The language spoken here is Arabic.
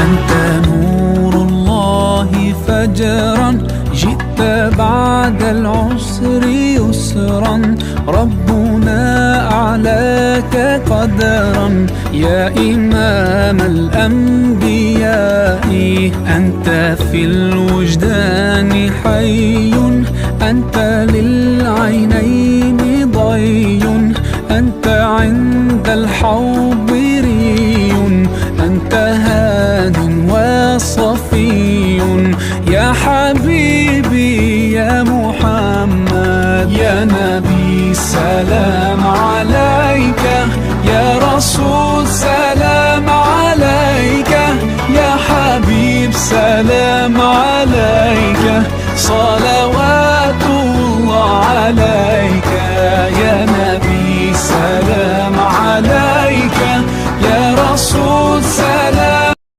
أنت نور الله فجرا، جئت بعد العسر يسرا، ربنا أعلاك قدرا يا إمام الأنبياء. أنت في الوجدان حي، أنت للعينين ضي، أنت عند الحوض ري، أنت هاد وصفي يا حبيبي يا محمد. يا نبي سلام عليك، يا رسول سلام عليك، يا حبيب سلام عليك، صلوات الله عليك. يا